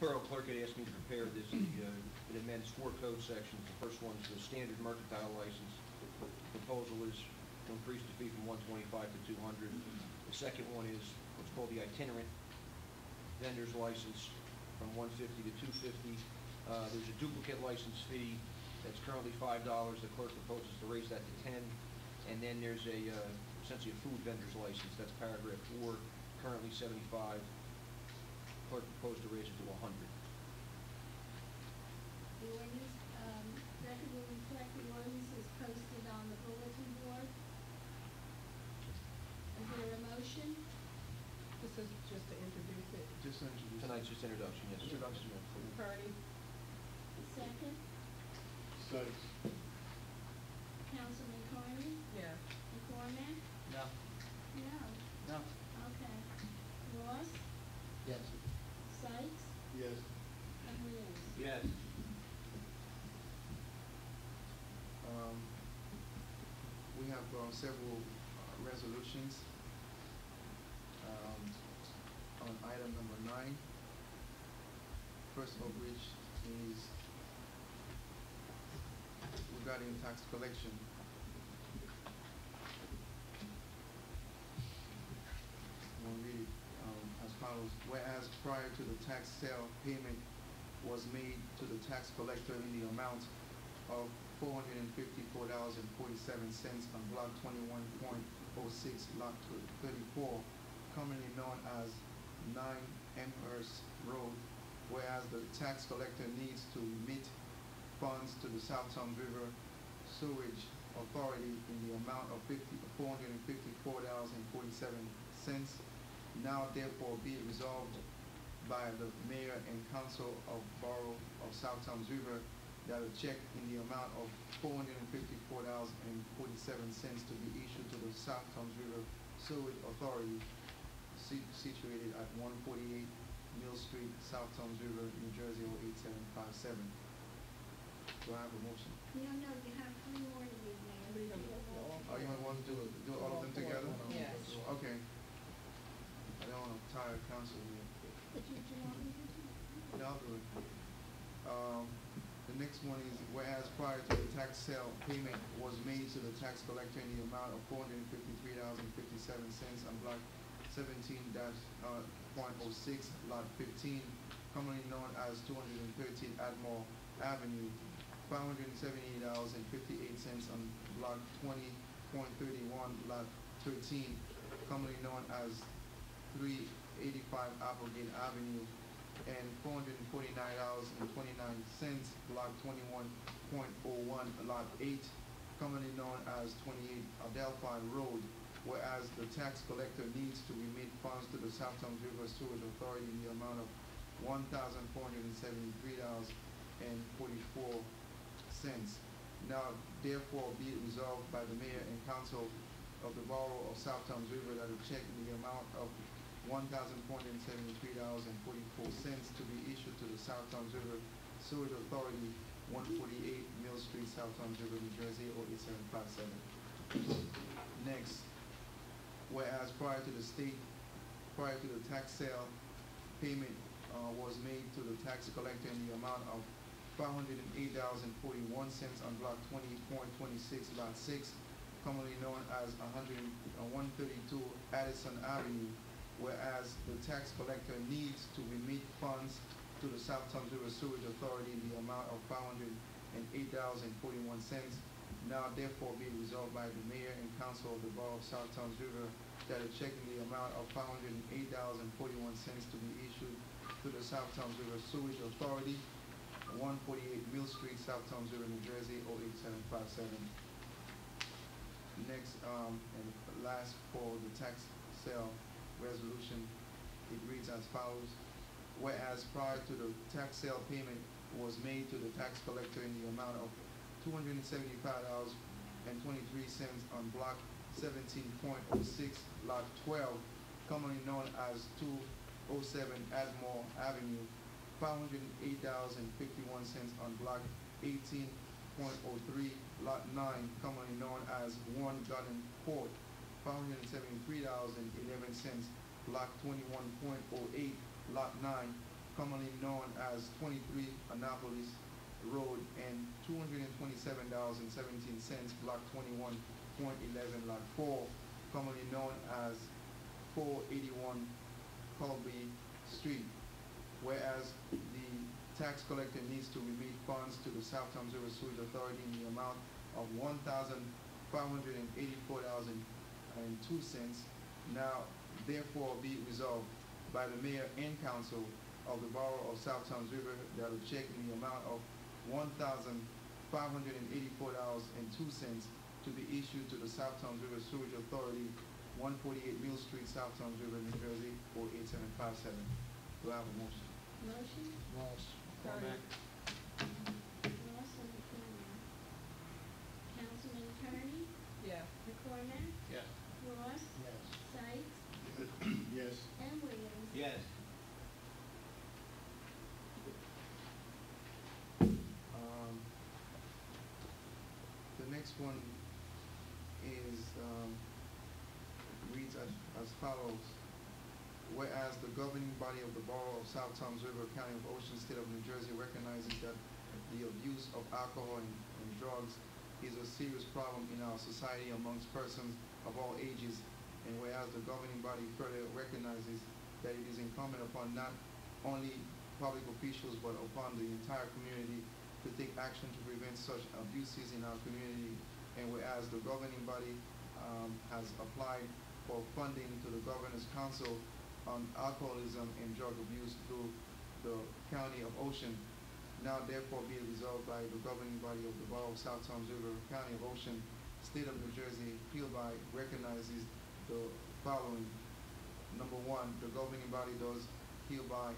Borough Clerk had asked me to prepare this. It amends 4 code sections. The first one is the standard mercantile license. The proposal is to increase the fee from $125 to $200. The second one is what's called the itinerant vendor's license from $150 to $250. There's a duplicate license fee that's currently $5. The clerk proposes to raise that to $10. And then there's essentially a food vendor's license. That's paragraph 4, currently $75. Clerk proposed to raise it to $100. The ordinance, record will reflect the ordinance is posted on the bulletin board. Is there a motion? This is just to introduce it. Just introduce. Tonight's just introduction, yes. Introduction. Purdy. Second, Study. Councilman Carney, Yes. McCormack? No. No. No. Okay. Ross, Yes. Sykes, Yes. and Williams. Yes. We have several resolutions on item number 9. First of which is regarding tax collection. We'll read it as follows. Whereas prior to the tax sale, payment was made to the tax collector in the amount of $454.47 on block 21.06, lot 34, commonly known as 9 Amherst Road. Whereas the tax collector needs to remit funds to the South Thames River Sewage Authority in the amount of $454.47. Now therefore be it resolved by the Mayor and Council of Borough of South Thames River that a check in the amount of $454.47 to be issued to the South Thames River Sewage Authority situated at 148 Mill Street, South Thames River, New Jersey 08757. Do I have a motion? No, you have 3 more to read, Mayor. Oh, you want to do all of them together? Yes. Okay. I don't want to tire council here. But you want me to do? No, I'll do it. The next one is, whereas prior to the tax sale, payment was made to the tax collector in the amount of $453.57 on block 17-.06, lot 15, commonly known as 213 Admiral Avenue, $578.58 on block 20.31, lot 13, commonly known as 385 Applegate Avenue, and $449.29, block 21.01, lot 8, commonly known as 28 Adelphi Road. Whereas the tax collector needs to remit funds to the South Thames River Sewage Authority in the amount of $1,473.44. Now therefore be it resolved by the Mayor and Council of the Borough of South Thames River that a check in the amount of $1,473.44 to be issued to the South Thames River Sewage Authority, 148 Mill Street, South Thames River, New Jersey 08757. Next, whereas prior to the tax sale, payment was made to the tax collector in the amount of $508.41 on block 20.26, lot 6, commonly known as 132 Addison Avenue. Whereas the tax collector needs to remit funds to the South Thames River Sewage Authority in the amount of $508.41. Now therefore be resolved by the Mayor and Council of the Borough of South Thames River that a check in the amount of $508.41 to be issued to the South Thames River Sewage Authority, 148 Mill Street, South Thames River, New Jersey 08757. Next and last for the tax sale resolution, it reads as follows. Whereas prior to the tax sale, payment was made to the tax collector in the amount of $275.23 on block 17.06, lot 12, commonly known as 207 Admiral Avenue, $508.51 on block 18.03, lot 9, commonly known as 1 Garden Court, $573.11, block 21.08, lot 9, commonly known as 23 Annapolis Road, and $227.17, block 21.11, lot 4, commonly known as 481 Colby Street. Whereas the tax collector needs to remit funds to the South Towns River Sewage Authority in the amount of $1,584.02. Now, therefore, be it resolved by the mayor and council of the Borough of South Towns River that a check in the amount of $1,584.02 to be issued to the South Towns River Sewage Authority, 148 Mill Street, South Towns River, New Jersey, 08757. Do I have a motion? Motion, Ross. Carter. Ross and McCormick. Councilman Kearney, Yes. McCormick, Yes. Ross, Yes. Sykes, Yes. and Williams. Yes. The next one is, reads as follows. Whereas the governing body of the Borough of South Towns River, County of Ocean, State of New Jersey recognizes that the abuse of alcohol and drugs is a serious problem in our society amongst persons of all ages, and whereas the governing body further recognizes that it is incumbent upon not only public officials but upon the entire community to take action to prevent such abuses in our community, and whereas the governing body has applied for funding to the Governor's Council on alcoholism and drug abuse through the County of Ocean. Now therefore be it resolved by the governing body of the Borough of South Towns River, County of Ocean, State of New Jersey, hereby recognizes the following. Number one, the governing body does hereby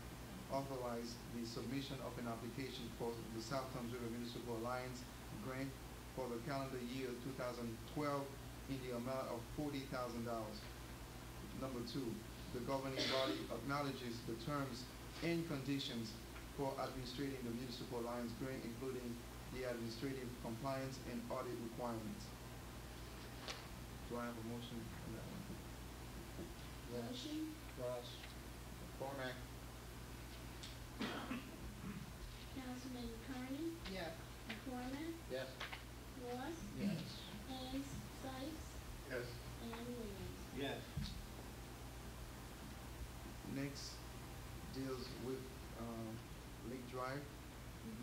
authorize the submission of an application for the South Towns River Municipal Alliance grant for the calendar year 2012 in the amount of $40,000. Number two, the governing body acknowledges the terms and conditions for administrating the Municipal Alliance grant, including the administrative compliance and audit requirements. Do I have a motion on that one? Motion, Ross. McCormick. Councilman Kearney, Yes. McCormick, Yes. Ross, Yes. and Sykes, Yes. and Williams. Yes. Next deals with Lake Drive.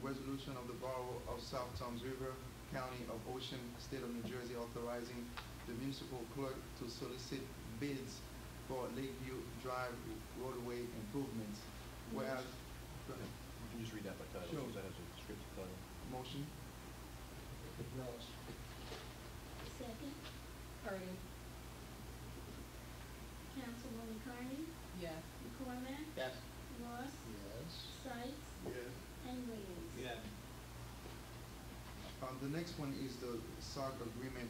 Resolution of the Borough of South Towns River, County of Ocean, State of New Jersey, authorizing the municipal clerk to solicit bids for Lakeview Drive roadway improvements. Whereas, go ahead. You can just read that by title, Sure. because that has a descriptive title. Motion? Ross. Second, Carter. Councilwoman Kearney, Yes. McCormick, Yes. Ross, Yes. Sykes, Yes. and Williams. Yes. The next one is the SARC agreement.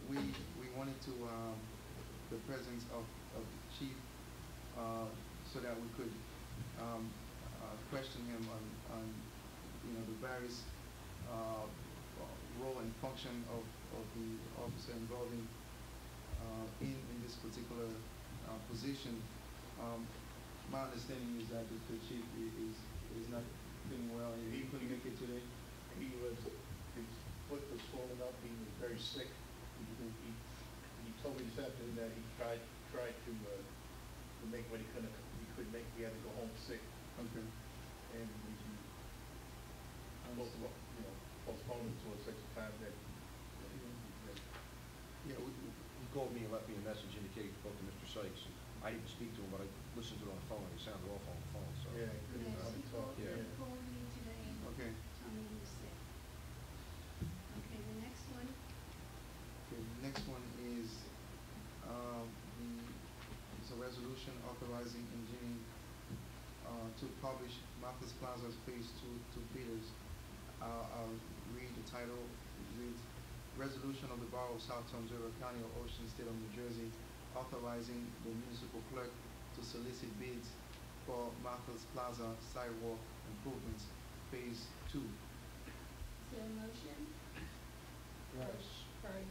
We wanted to, the presence of Chief, so that we could, question him on, you know, the various, role and function of the officer involving, in this particular, position. My understanding is that the chief is not feeling well, and he couldn't make it today. His foot was swollen up, he was very sick. He told me this afternoon that he tried to make what he couldn't make, he had to go home sick, Okay. and we postponed it to a such a time that, Yeah, He called me and left me a message indicating he spoke to Mr. Sykes. I didn't speak to him, but I listened to it on the phone, and he sounded awful on the phone, so. yeah, he couldn't Yes, hardly he talk. called, Yeah. he called me today and okay. told me he was sick. Okay, the next one, Okay, the next one is, it's a resolution authorizing engineering, to publish Marcus Plaza's Phase 2 to bidders. I'll read the title. It reads, Resolution of the Borough of South Towns River, County of Ocean, State of New Jersey, authorizing the municipal clerk to solicit bids for Marcus Plaza sidewalk improvements, Phase 2. is there a motion? Ross. Carter.